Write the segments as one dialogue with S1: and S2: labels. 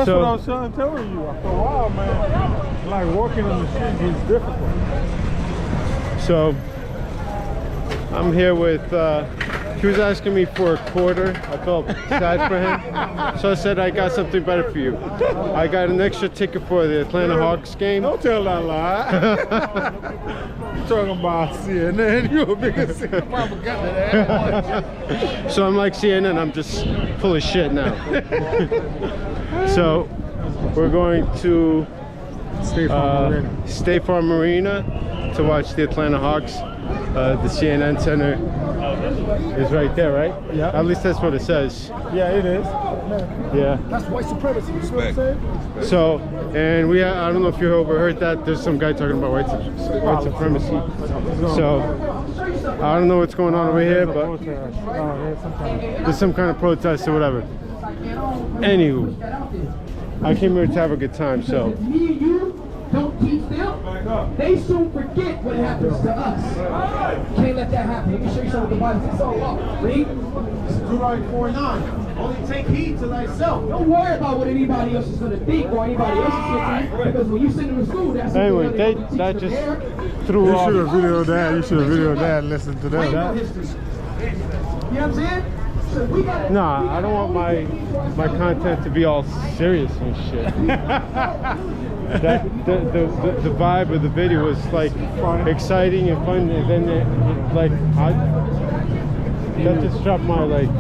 S1: That's what I was trying to tell you. After a while, man, like walking on the street is difficult.
S2: So I'm here with, he was asking me for a quarter. I felt sad for him. So I said, I got something better for you. I got an extra ticket for the Atlanta Hawks game.
S1: Don't tell that lie. You're talking about CNN. You're a bigger CNN propaganda.
S2: So I'm like CNN, I'm just full of shit now. So we're going to State Farm Marina to watch the Atlanta Hawks. The CNN Center is right there, right?
S1: Yeah.
S2: At least that's what it says.
S1: Yeah, it is.
S2: Yeah.
S1: That's white supremacy. You know what I'm saying?
S2: So, and I don't know if you overheard that. There's some guy talking about white supremacy. So, I don't know what's going on over here, but there's some kind of protest or whatever. Anywho, I came here to have a good time, so.
S3: Don't teach them, they soon forget what happens to us. Can't let that happen. Let me show you something with the Bible. It's all up. Read.
S4: Deuteronomy 4:9. Only take heed to thyself.
S3: Don't worry about what anybody else is going to think or anybody else is going to. Because when you send them to school, that's
S2: anyway, that just threw off.
S1: You should have videoed that. You should have videoed that and listened to that.
S3: You know what I'm saying?
S2: Nah, I don't want my content to be all serious and shit. The vibe of the video was like exciting and fun, and then that just dropped my like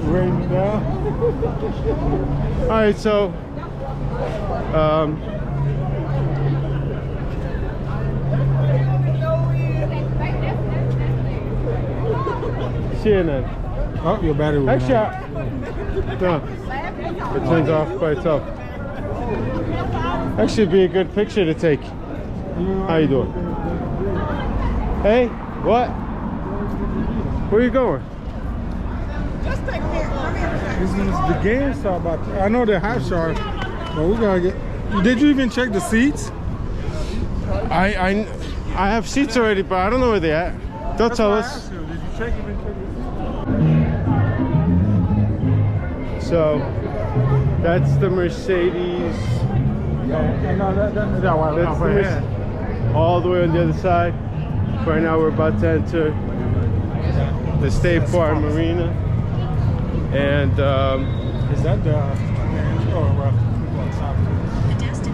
S1: rating down.
S2: All right, so CNN.
S1: Oh, your battery went out.
S2: No, it turns off by itself. Actually, it'd be a good picture to take. How you doing? Hey, what? Where you going?
S5: Just take care. Come here.
S1: This is the game start about. I know they're half sharp, but we gotta get. Did you even check the seats?
S2: I have seats already, but I don't know where they're at. Don't tell us.
S1: Did you check even check the seats?
S2: So that's the Mercedes.
S1: That's
S2: all the way on the other side. Right now we're about to enter the State Farm Marina, and
S1: is that the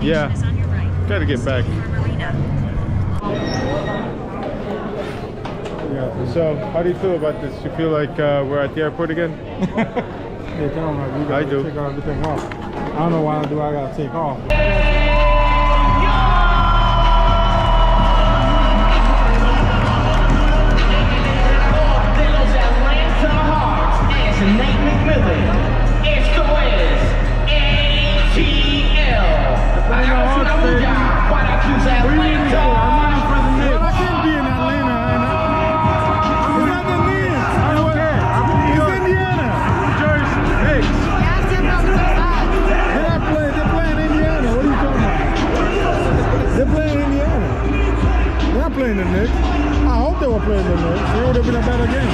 S2: yeah, is on your right. Gotta get back. So how do you feel about this? You feel like we're at the airport again?
S1: I do. Take everything off. I don't know why I gotta take off. Playing the Knicks. I hope they were playing the Knicks. It would have been a better game.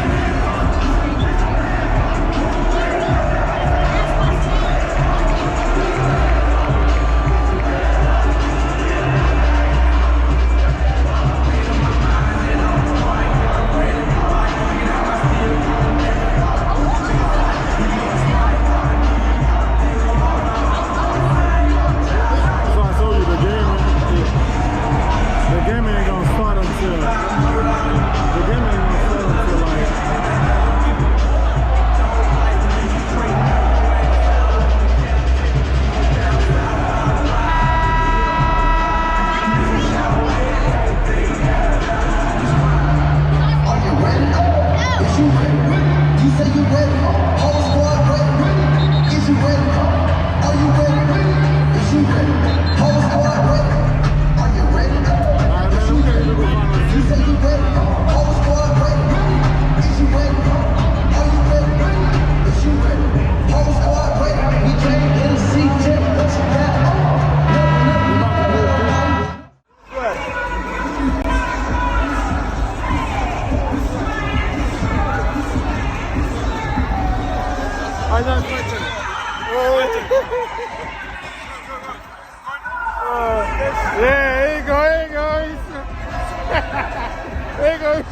S1: swagger.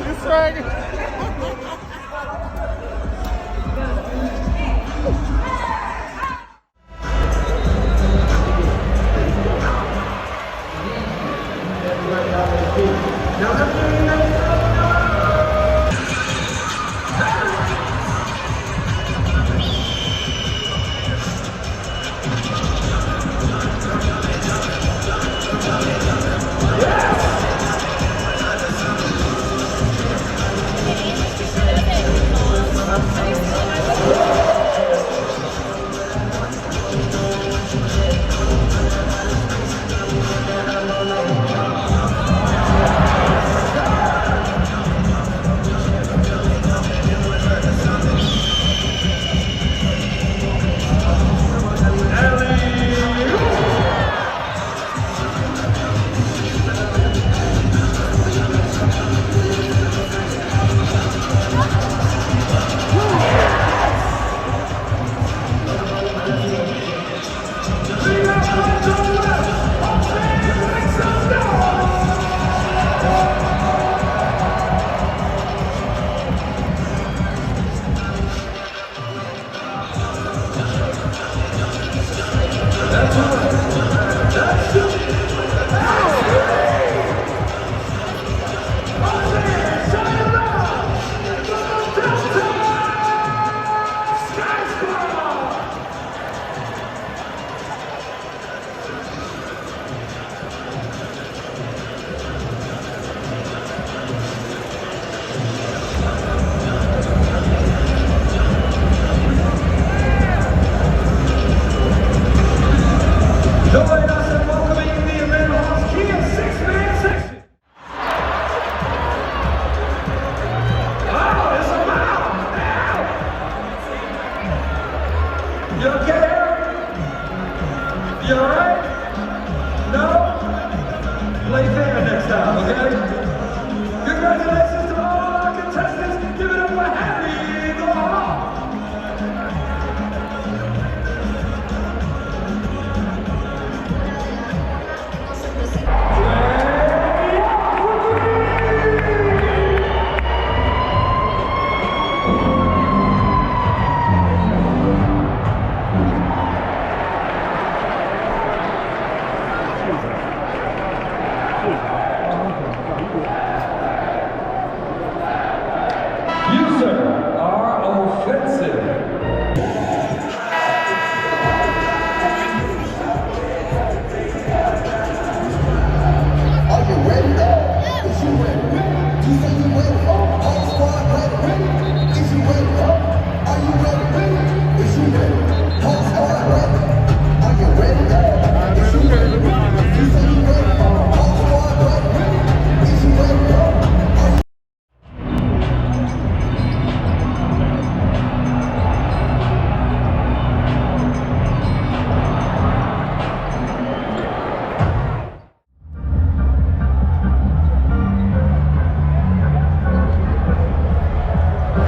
S1: You swagger.
S3: You okay? You alright? No? Play fair next time, okay? Congratulations to all our contestants. Give it up for Harry the Hawk. You, sir, are offensive.
S6: Are you ready? Is you ready? You say you ready? Whole squad ready? Is you ready? Are you ready? Is you ready? Whole squad ready? Are you ready? Is you ready? You say you ready? Whole squad ready? Is you ready? Are you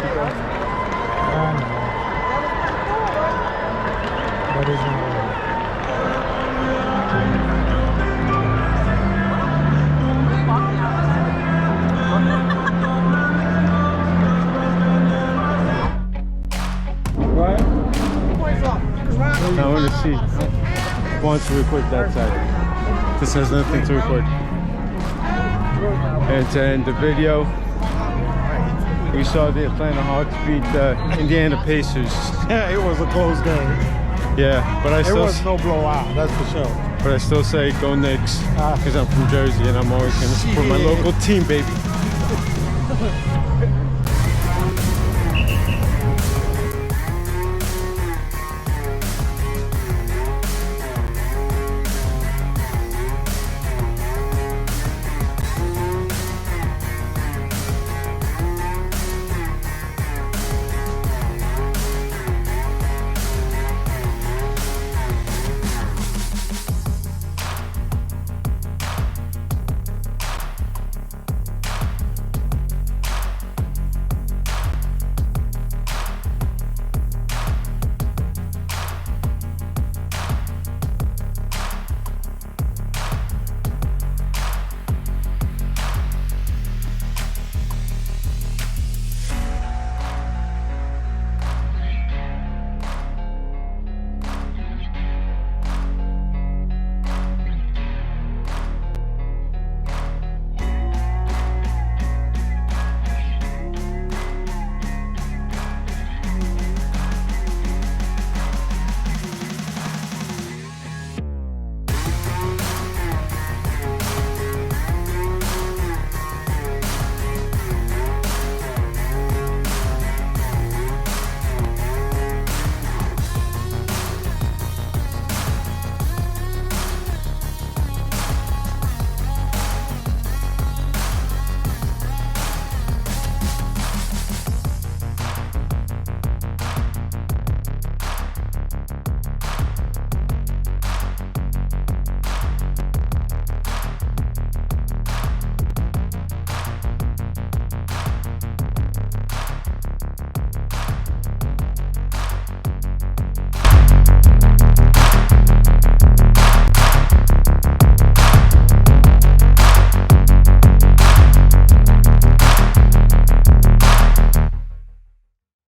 S2: keep going.
S1: That is not right. What?
S2: I want to see. I want to record that side. This has nothing to record. And to end the video, we saw the Atlanta Hawks beat the Indiana Pacers.
S1: Yeah, it was a close game.
S2: Yeah, but I
S1: It
S2: still,
S1: was no blowout, that's for sure.
S2: but I still say go Knicks because I'm from Jersey and I'm always gonna support my local team, baby.